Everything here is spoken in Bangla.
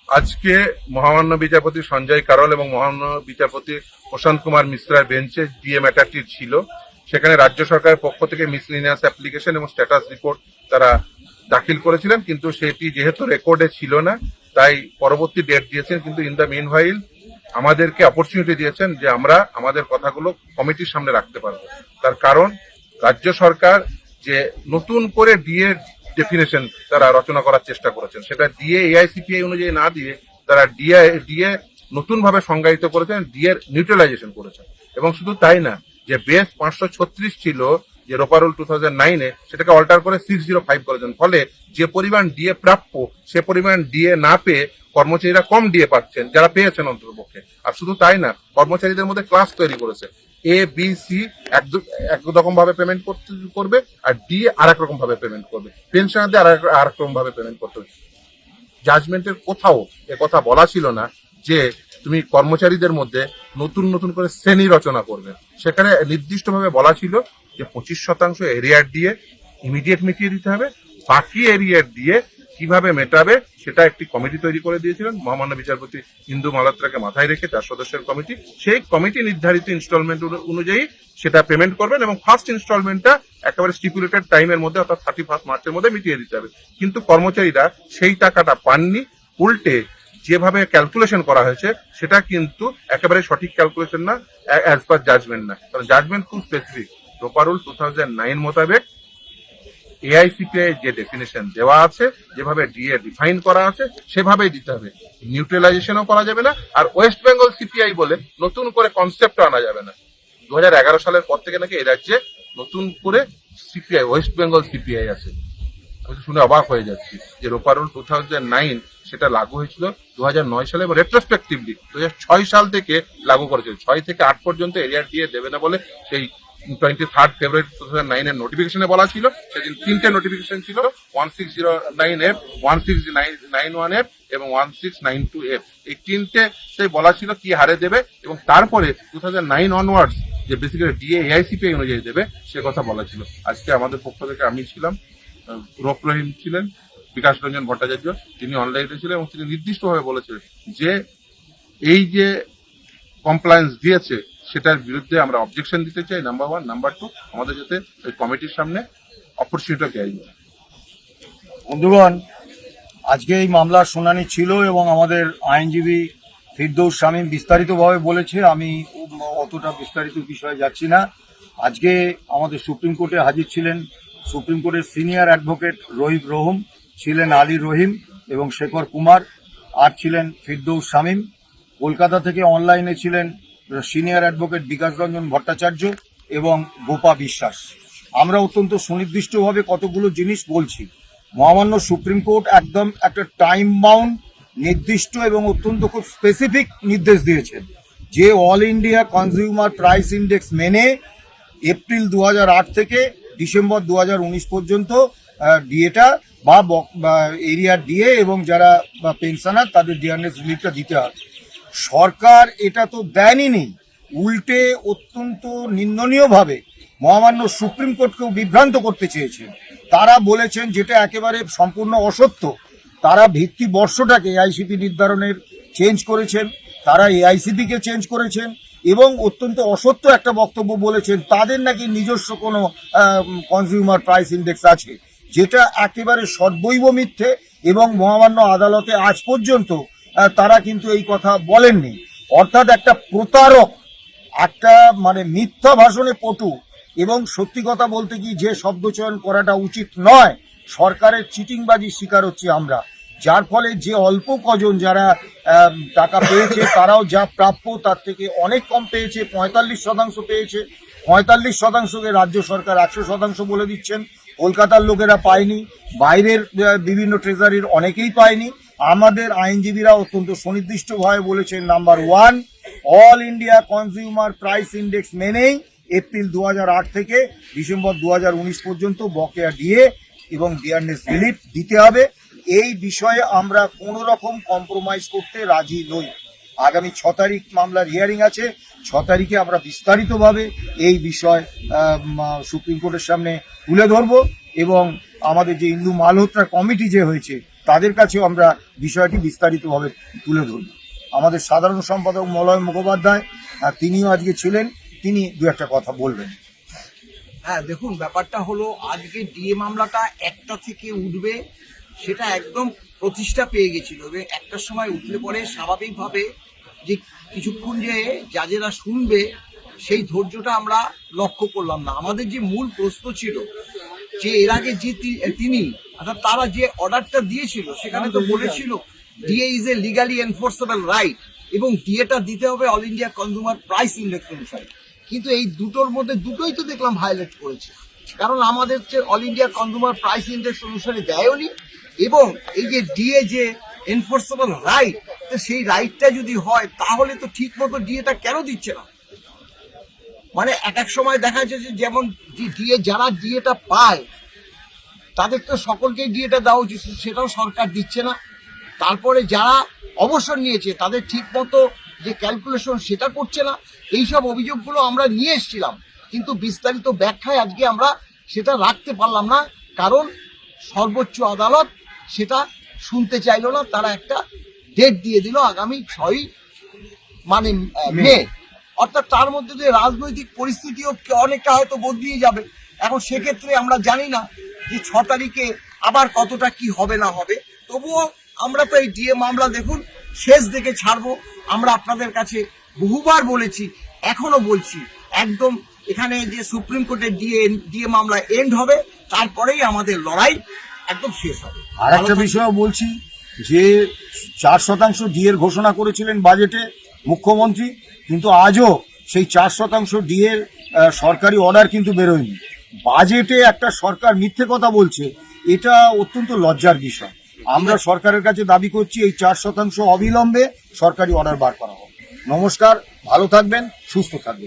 আজকে মহামান্য বিচারপতি সঞ্জয় কারল এবং মহামান্য বিচারপতি প্রশান্ত কুমার মিশ্রার বেঞ্চে ডিএ ম্যাটারটি ছিল। সেখানে রাজ্য সরকারের পক্ষ থেকে মিসলিনিয়াস অ্যাপ্লিকেশন এবং স্ট্যাটাস রিপোর্ট তারা দাখিল করেছিলেন, কিন্তু সেটি যেহেতু রেকর্ডে ছিল না তাই পরবর্তী ডেট দিয়েছেন। কিন্তু ইন দ্য মিনভাইল আমাদেরকে অপরচুনিটি দিয়েছেন যে আমরা আমাদের কথাগুলো কমিটির সামনে রাখতে পারবো। তার কারণ রাজ্য সরকার যে নতুন করে ডিএ ডেফিনেশন তারা রচনা করার চেষ্টা করেছেন, সেটা ডিএ এআইসিপিআই অনুযায়ী না দিয়ে তারা ডিএ নতুন ভাবে সংজ্ঞায়িত করেছেন, ডিএ নিউট্রালাইজেশন করেছেন। এবং শুধু তাই না, যে বেস 536 ছিল যে রোপা রুল 2009-এ, সেটাকে অল্টার করে 605 করেছেন। ফলে যে পরিমাণ ডিএ প্রাপ্য সে পরিমাণ ডিএ না পেয়ে কর্মচারীরা কম ডিএ পাচ্ছেন, যারা পেয়েছেন অন্ততপক্ষে। আর শুধু তাই না, কর্মচারীদের মধ্যে ক্লাস তৈরি করেছে, এ বি সি একরকম ভাবে পেমেন্ট করবে আর ডি আর এক রকম ভাবে পেমেন্ট করবে, পেনশনারদের আর এক রকম ভাবে পেমেন্ট করতে হবে। জাজমেন্টের কোথাও কথা বলা ছিল না যে তুমি কর্মচারীদের মধ্যে নতুন নতুন করে শ্রেণী রচনা করবে। সেখানে নির্দিষ্টভাবে বলা ছিল যে 25% এরিয়ার দিয়ে ইমিডিয়েট মিটিয়ে দিতে হবে, বাকি এরিয়ার দিয়ে কিভাবে মেটাবে সেটা একটি কমিটি তৈরি করে দিয়েছিলেন মহামান্য বিচারপতি ইন্দু মালহোত্রাকে মাথায় রেখে 4 সদস্যের কমিটি। সেই কমিটি নির্ধারিত ইনস্টলমেন্ট অনুযায়ী সেটা পেমেন্ট করবেন এবং ফার্স্ট ইনস্টলমেন্টটা একেবারে স্টিপুলেটেড টাইমের মধ্যে অর্থাৎ 31 মার্চের মধ্যে মিটিয়ে দিতে হবে। কিন্তু কর্মচারীরা সেই টাকাটা পাননি, উল্টে যেভাবে ক্যালকুলেশন করা হয়েছে সেটা কিন্তু একেবারে সঠিক ক্যালকুলেশন না, অ্যাজ পার জাজমেন্ট না। কারণ জাজমেন্ট খুব স্পেসিফিক, রোপা রুল 2009 মোতাবেক এআইসিপিআই যে ডেফিনেশন দেওয়া আছে, যেভাবে ডিএ ডিফাইন করা আছে সেভাবেই দিতে হবে। নিউট্রালাইজেশনও করা যাবে না, আর ওয়েস্ট বেঙ্গল সিপিআই বলে নতুন করে কনসেপ্ট আনা যাবে না। 2011 সালের পর থেকে নাকি এই রাজ্যে নতুন করে সিপিআই, ওয়েস্ট বেঙ্গল সিপিআই আছে। আমি শুনে অবাক হয়ে যাচ্ছি যে রোপা রুল 2009 সেটা লাগু হয়েছিল 2009 সালে এবং রেট্রোস্পেক্টিভলি 2006 সাল থেকে লাগু করেছিল। 6 থেকে 8 পর্যন্ত এরিয়ার ডিএ দেবে না বলে সেই 23 ফেব্রুয়ারি 2009 এর নোটিফিকেশনে বলা ছিল। সেদিন 3টে নোটিফিকেশন ছিল, 1609F, 1691F এবং 1692F। এই 3টে বলা ছিল কি হারে দেবে, এবং তারপরে 2009 অনওয়ার্ডস যে বেসিক্যালি ডিএ এআইসিপিআই অনুযায়ী দেবে সে কথা বলা ছিল। আজকে আমাদের পক্ষ থেকে আমি ছিলাম, রূপ রহিম ছিলেন, বিকাশ রঞ্জন ভট্টাচার্য তিনি অনলাইনে ছিলেন, এবং তিনি নির্দিষ্টভাবে বলেছিলেন যে এই যে কমপ্লায়েন্স দিয়েছে সেটার বিরুদ্ধে আমরা অবজেকশন দিতে চাই, নাম্বার 1। নাম্বার 2, আমাদের যাতে ওই কমিটির সামনে অপরচুনিটি দেয়। বন্ধুগণ, আজকে এই মামলার শুনানি ছিল এবং আমাদের আইনজীবী ফিরদৌস শামীম বিস্তারিতভাবে বলেছে, আমি অতটা বিস্তারিত বিষয়ে যাচ্ছি না। আজকে আমাদের সুপ্রিম কোর্টে হাজির ছিলেন সুপ্রিম কোর্টের সিনিয়র অ্যাডভোকেট রহিব রহম, ছিলেন আলী রহিম এবং শেখর কুমার, আর ছিলেন ফিরদৌস শামীম। কলকাতা থেকে অনলাইনে ছিলেন সিনিয়র অ্যাডভোকেট বিকাশ রঞ্জন ভট্টাচার্য এবং গোপা বিশ্বাস। আমরা অত্যন্ত সুনির্দিষ্টভাবে কতগুলো জিনিস বলছি। মহামান্য সুপ্রিম কোর্ট একদম একটা টাইম বাউন্ড, নির্দিষ্ট এবং অত্যন্ত খুব স্পেসিফিক নির্দেশ দিয়েছেন যে all India consumer price index মেনে এপ্রিল 2008 থেকে ডিসেম্বর 2019 পর্যন্ত ডিএটা বা এরিয়ার ডিএ এবং যারা পেনশনার তাদের ডিয়ারনেস রিলিফটা দিতে হবে। সরকার এটা তো দেয়নি নেই, উল্টে অত্যন্ত নিন্দনীয়ভাবে মহামান্য সুপ্রিম কোর্টকেও বিভ্রান্ত করতে চেয়েছেন। তারা বলেছেন, যেটা একেবারে সম্পূর্ণ অসত্য, তারা ভিত্তি বর্ষটাকে এআইসিপি নির্ধারণের চেঞ্জ করেছেন, তারা এআইসিপিকে চেঞ্জ করেছেন এবং অত্যন্ত অসত্য একটা বক্তব্য বলেছেন তাদের নাকি নিজস্ব কোনো কনজিউমার প্রাইস ইন্ডেক্স আছে, যেটা একেবারে সর্বৈব মিথ্যে। এবং মহামান্য আদালতে আজ পর্যন্ত তারা কিন্তু এই কথা বলেননি। অর্থাৎ একটা প্রতারক, একটা মিথ্যা ভাষণে পটু, এবং সত্যি কথা বলতে কি যে শব্দচয়ন করাটা উচিত নয়, সরকারের চিটিংবাজির শিকার হচ্ছি আমরা। যার ফলে যে অল্প কজন যারা টাকা পেয়েছে তারাও যা প্রাপ্য তার থেকে অনেক কম পেয়েছে, 45% পেয়েছে। 45%কে রাজ্য সরকার 100% বলে দিচ্ছেন। কলকাতার লোকেরা পায়নি, বাইরের বিভিন্ন ট্রেজারির অনেকেই পায়নি। আমাদের আইনজীবীরা অত্যন্ত সুনির্দিষ্টভাবে বলেছেন, number 1, all India consumer price index মেনেই এপ্রিল 2008 থেকে ডিসেম্বর 2019 পর্যন্ত বকেয়া ডিএ এবং ডিয়ারনেস রিলিফ দিতে হবে। এই বিষয়ে আমরা কোনো রকম কম্প্রোমাইজ করতে রাজি নই। আগামী 6 তারিখ মামলার হিয়ারিং আছে। 6 তারিখে আমরা বিস্তারিতভাবে এই বিষয় সুপ্রিম কোর্টের সামনে তুলে ধরব এবং আমাদের যে ইন্দু মালহোত্রা কমিটি যে হয়েছে তাদের কাছেও আমরা বিষয়টি বিস্তারিতভাবে তুলে ধরব। আমাদের সাধারণ সম্পাদক মলয় মুখোপাধ্যায় তিনিও আজকে ছিলেন, তিনি দু একটা কথা বলবেন। হ্যাঁ, দেখুন, ব্যাপারটা হলো আজকে ডিএ মামলাটা একটা থেকে উঠবে সেটা একদম প্রতিষ্ঠা পেয়ে গেছিল এবং একটার সময় উঠলে পরে স্বাভাবিকভাবে যে কিছুক্ষণ যে জাজেরা শুনবে সেই ধৈর্যটা আমরা লক্ষ্য করলাম না। আমাদের যে মূল প্রশ্ন ছিল যে এর আগে যে তিনি অর্থাৎ তারা যে অর্ডারটা দিয়েছিল সেখানে তো বলেছিল DA is a legally enforceable right এবং ডিএটা দিতে হবে all India consumer price index অনুসারে। কিন্তু এই দুটোর মধ্যে দুটোই তো দেখলাম ভায়োলেট করেছে, কারণ আমাদের যে all India consumer price index অনুসারে দেয়নি এবং এই যে ডিএ যে এনফোর্সেবল রাইট, সেই রাইটটা যদি হয় তাহলে তো ঠিক মতো ডিএটা কেন দিচ্ছে না? মানে এক এক সময় দেখা যাচ্ছে যে যেমন ডিএ যারা ডিএটা পায় তাদের তো সকলকেই ডিএটা দেওয়া উচিত, সেটাও সরকার দিচ্ছে না। তারপরে যারা অবসর নিয়েছে তাদের ঠিক মতো যে ক্যালকুলেশন সেটা করছে না। এইসব অভিযোগগুলো আমরা নিয়ে এসেছিলাম, কিন্তু বিস্তারিত ব্যাখ্যায় আজকে আমরা সেটা রাখতে পারলাম না, কারণ সর্বোচ্চ আদালত সেটা শুনতে চাইলো না। তারা একটা ডেট দিয়ে দিল আগামী 6 মে, অর্থাৎ তার মধ্যে যে রাজনৈতিক পরিস্থিতিও অনেকটা হয়তো বদলিয়ে যাবে। এখন সেক্ষেত্রে আমরা জানি না যে 6 তারিখে আবার কতটা কি হবে না হবে। তবুও আমরা তো এই ডিএ মামলা দেখুন শেষ দেখে ছাড়বো। আমরা আপনাদের কাছে বহুবার বলেছি, এখনো বলছি, একদম এখানে যে সুপ্রিম কোর্টের ডিএ মামলা এন্ড হবে, তারপরেই আমাদের লড়াই একদম শেষ হবে। আর একটা বিষয় বলছি যে 4% ডিএর ঘোষণা করেছিলেন বাজেটে মুখ্যমন্ত্রী, কিন্তু আজও সেই 4% ডিএর সরকারি অর্ডার কিন্তু বেরোয়নি। বাজেটে একটা সরকার মিথ্যে কথা বলছে, এটা অত্যন্ত লজ্জার বিষয়। আমরা সরকারের কাছে দাবি করছি এই 4% অবিলম্বে সরকারি অর্ডার বার করা হোক। নমস্কার, ভালো থাকবেন, সুস্থ থাকবেন।